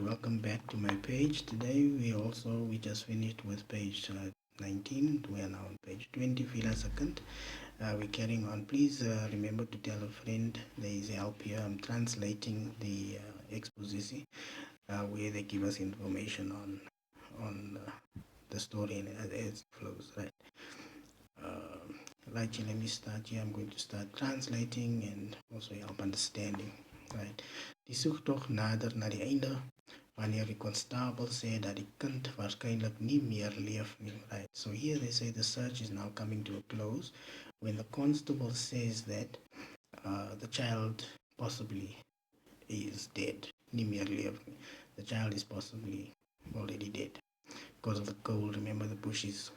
welcome back to my page. Today we just finished with page 19. We are now on page 20, Fiela second. We're carrying on. Please remember to tell a friend there is help here. I'm translating the exposition where they give us information on the story and as it flows, right? Right, let me start here. I'm going to start translating and also help understanding, right? Die zoektocht nader na die einde wanneer die konstabel sê dat die kind waarskynlik nie meer leef nie, right? So here they say the search is now coming to a close when the constable says that the child possibly is dead, nie meer leef nie. The child is possibly already dead because of the cold. Remember, the bush is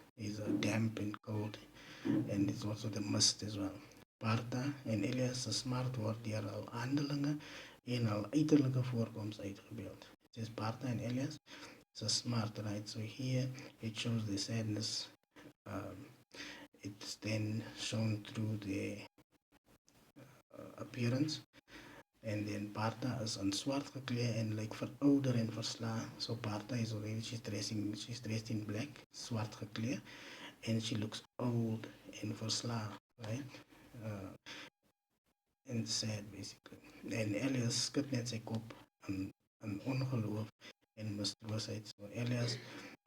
damp and cold, and it's also the mist as well. Parta en Elias se smart word deur al handelinge en al uiterlike voorkoms uitgebeeld. It says Parta and Elias se smart, right? So here it shows the sadness. It's then shown through the appearance. And then Parta is in zwart gekleed en like verouder en verslaan. So Parta is already, she's dressed in black, zwart gekleed. And she looks old and verslaan, right? And sad basically. En Elias skud net sy kop in ongeloof en mistroosheid. So Elias,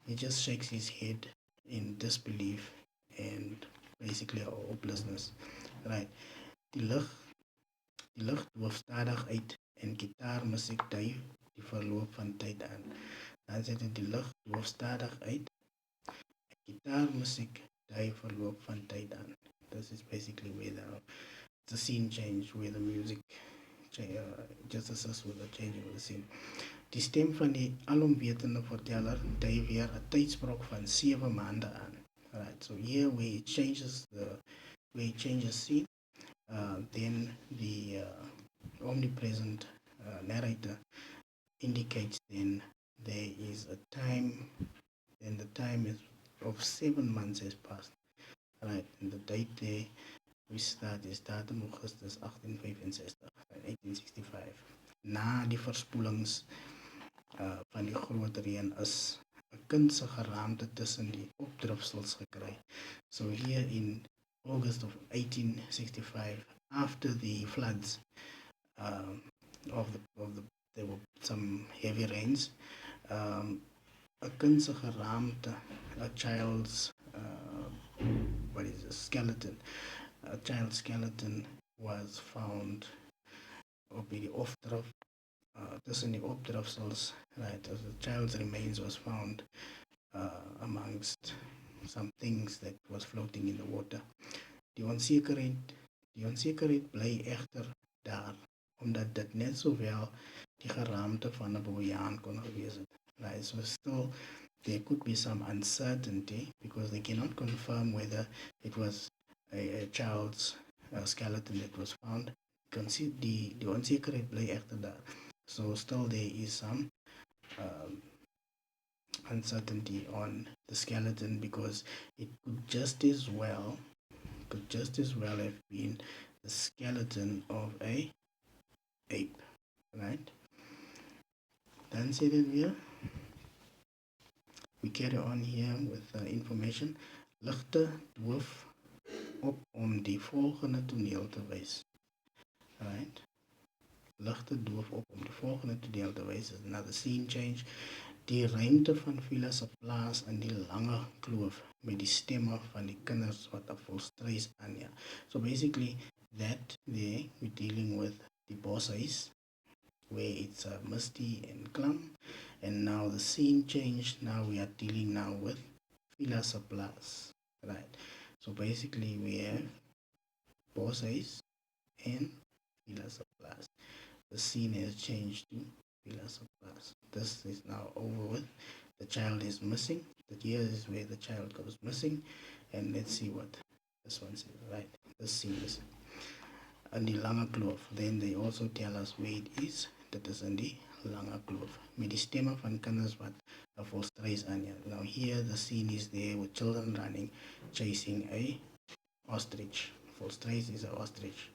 he just shakes his head in disbelief and basically hopelessness, right? Die lig doof stadig uit en gitaarmusiek dui die verloop van tyd aan. Dan sê dit die lig doof stadig uit en gitaarmusiek dui verloop van tyd aan. This is basically where the scene change, where the music just assists with the changing of the scene. Die stem van die alomwetende verteller dui weer 'n tydsprok van 7 maande aan. Right, so here where it changes scene, then the omnipresent narrator indicates then there is a time, and the time is of 7 months has passed. Right, and the date there we start is datum Augustus 1865. Na die verspoelings van die groot reën is 'n kind se geraamte tussen die opdrifsels gekry. So here in August of 1865, after the floods there were some heavy rains, a kind se geraamte, a child's skeleton, a child's skeleton was found op die opdrif tussen die opdrifsels, right? As the child's remains was found amongst some things that was floating in the water. Die onsekerheid bly egter daar, omdat dit net sowel die geraamte van 'n bojaan kon gewees het. Right? So still there could be some uncertainty because they cannot confirm whether it was a child's skeleton that was found. You can see die onsekerheid bly egter daar. So still there is some uncertainty on the skeleton because it could just as well have been the skeleton of a ape, right? Dan sê dit weer. We carry on here with information. Ligte doof op om die volgende toneel te wys. Right? Ligte doof op om die volgende toneel te wys is another scene change. Die ruimte van Fiela se plaas in die lange kloof met die stemme van die kinders wat 'n volstruis aanja. So basically that there we're dealing with the boshuis where it's misty and calm, and now the scene changed. Now we are dealing now with Fiela se plaas, right? So basically we have boshuis and Fiela se plaas. The scene has changed to Fiela se plaas. This is now over with. The child is missing. Here is where the child goes missing, and let's see what this one says. Right, this scene is in die lange kloof. Then they also tell us where it is. Dit is in die lange kloof met die stemme van kinders wat 'n volstruis aanja. Now here the scene is there with children running, chasing a ostrich. Volstruis is an ostrich.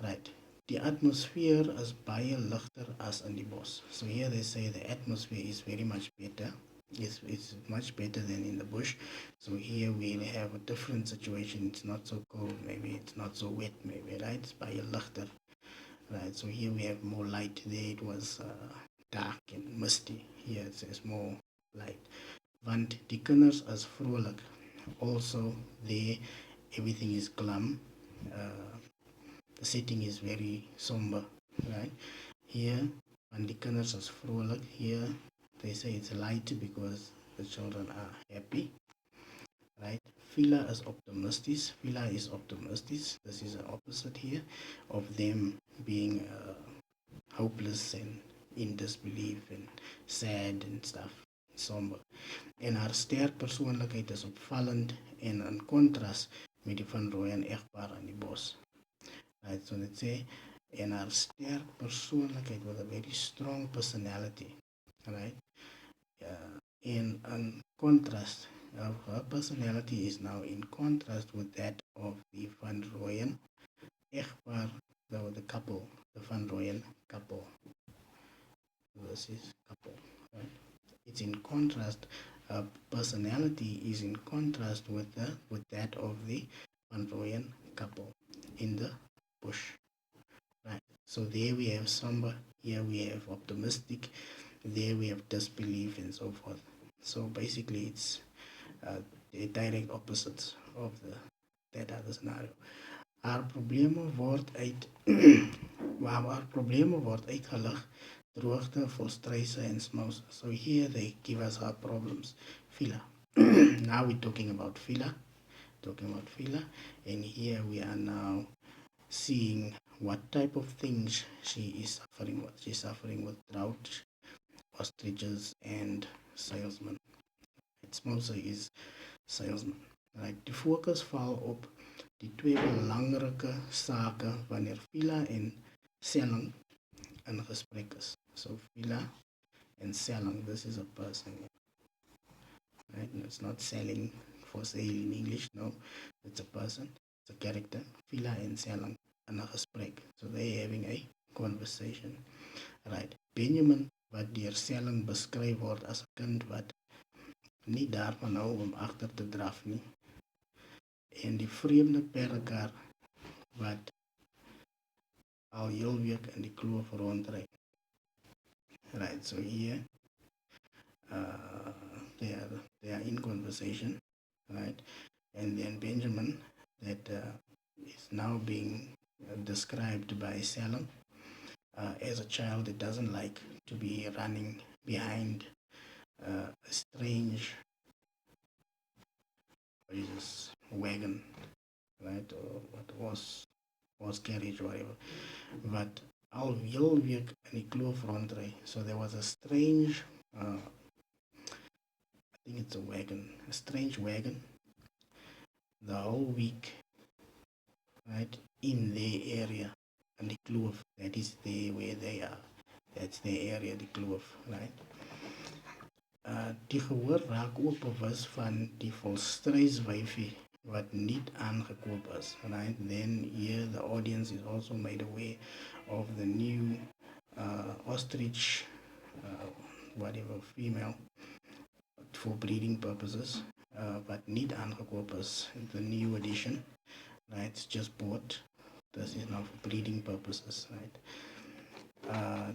Right. Die atmosphere is baie ligter as in die bos. So here they say the atmosphere is very much better. It's much better than in the bush. So here we have a different situation. It's not so cold, maybe it's not so wet, maybe, right? It's baie ligter, right? So here we have more light. There it was dark and misty. Here it says more light. Want die kinders is vrolik. Also there everything is glum. The setting is very somber, right? Here, when the kinders is vrolijk, here they say it's light because the children are happy, right? Fiela is optimistic. Fiela is optimistic. This is the opposite here of them being hopeless and in disbelief and sad and stuff, somber. En haar sterk persoonlijkheid is opvallend en in contrast met die van Roy en egpaar in die bos. Right, so let's say, and our sterk persoonlijkheid with a very strong personality, right? In contrast, her personality is now in contrast with that of the Van Rooyen echtpaar, the couple, the Van Rooyen couple. This is couple, right? It's in contrast. Personality is in contrast with that of the Van Rooyen couple in the bush. Right. So there we have somber, here we have optimistic, there we have disbelief and so forth. So basically it's the direct opposites of that other scenario. Haar probleme word uit haar probleme word uitgelig, droogte, volstruise en smouse. So here they give us our problems. Fiela. Now we're talking about Fiela. And here we are now seeing what type of things she is suffering with. She's suffering with drought, ostriches, and salesmen. Ezposiaie is salesman. Right. Die fokus val op die twee belangrike sake wanneer Fiela en Selling in gesprek is. So Fiela and Selling, this is a person. Right? And it's not selling for sale in English, no. It's a person, it's a character. Fiela and Selling in 'n gesprek. So they're having a conversation. Right. Benjamin, wat deur Selling beskryf word as 'n kind wat nie daarvan hou om agter te draf nie. En die vreemde perdekar wat al heel week in die kloof rondry. Right, so here they are in conversation, right? And then Benjamin, that is now being described by Selling as a child that doesn't like to be running behind a strange wagon, right? Or what was carriage, whatever. But al heel week in die kloof rondry. So there was a strange, I think it's a wagon, a strange wagon, the whole week, right, in their area, in die kloof. That is there where they are. That's their area, die kloof, right? Die gehoor raak ook bewus van die volstruiswyfie wat nie aangekoop is, right? Then here the audience is also made aware of the new ostrich, whatever, female for breeding purposes, but nie aangekoop is, the new edition, right? It's just bought. This is now for breeding purposes, right?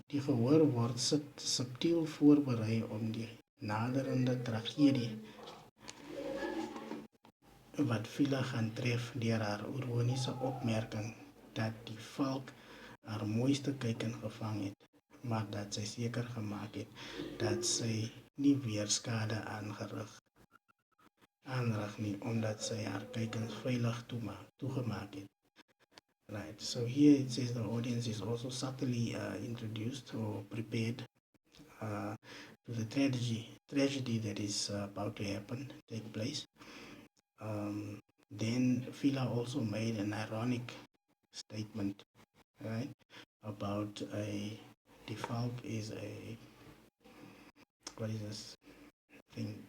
Die gehoor word subtiel voorberei om die naderende tragedie wat Fiela gaan tref deur haar ironiese opmerking dat die valk haar mooiste kykin gevang het, maar dat sy seker gemaak het dat sy nie weer skade aanrig nie, omdat sy haar kykens veilig toegemaak het. Right, so here it says the audience is also subtly introduced or prepared to the tragedy that is about to take place. Then Fiela also made an ironic statement, right, about the falk is a, what is this thing?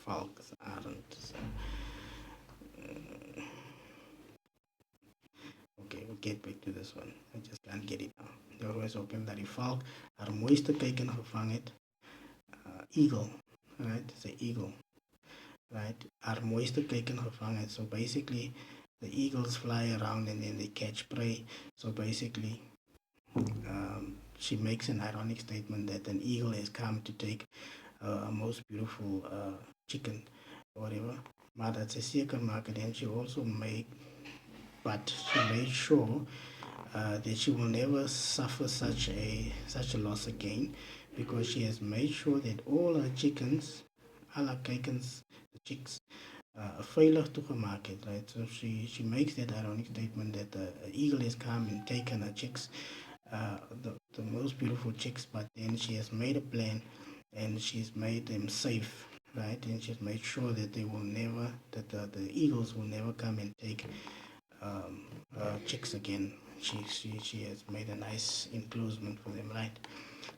Falks aren't. get back to this one. I just can't get it now. Die always hoop hem dat die valk haar mooiste kuiken gevang het. Eagle, right? It's an eagle, right? Haar mooiste kuiken gevang het. So basically, the eagles fly around and then they catch prey. So basically, she makes an ironic statement that an eagle has come to take a most beautiful chicken or whatever. Maar dat ze zeker maken, and she also but she made sure that she will never suffer such a loss again, because she has made sure that all her chickens, all her kuikens, the chicks, veilig toegemaakt het, right? So she makes that ironic statement that the eagle has come and taken her chicks, the most beautiful chicks, but then she has made a plan and she's made them safe, right? And she's made sure that they will never, that the eagles will never come and take chicks again. She has made a nice enclosement for them, right?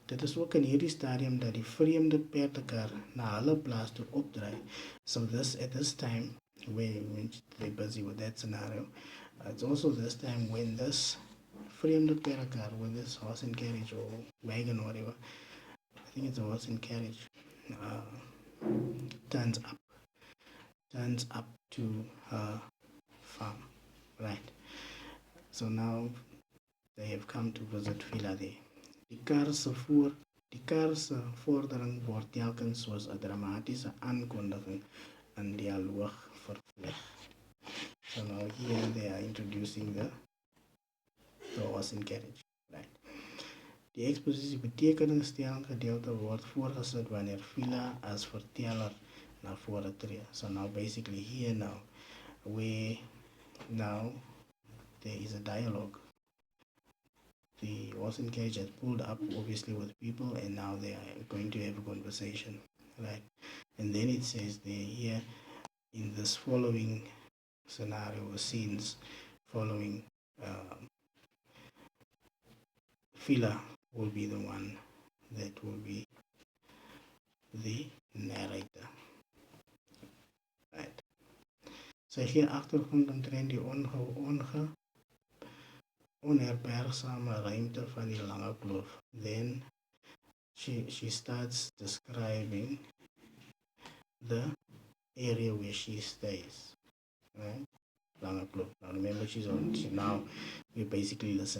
Dit is ook in hierdie stadium dat die vreemde perdekar na hulle plaas toe opdraai. So at this time, when they're busy with that scenario, it's also this time when this vreemde perdekar, with this horse and carriage or wagon or whatever, I think it's a horse and carriage, turns up to her farm, right? So now they have come to visit Fiela there. Die kar se vordering word telkens soos 'n dramatiese aankondiging in dialoog vervleg. So now here they are introducing the horse and carriage, right? Die exposisie betekenisstelling gedeelte word voorgesit wanneer Fiela as verteller na vore tree. So now basically here now, where now there is a dialogue. The horse and carriage has pulled up obviously with people, and now they are going to have a conversation, right? And then it says there here in this following scenario or scenes following, Fiela will be the one that will be the narrator, right? Sy gee agtergrond omtrent die onherbergsame ruimte van die lange kloof. Then she starts describing the area where she stays, right? Lange kloof. Now remember, now we're basically listening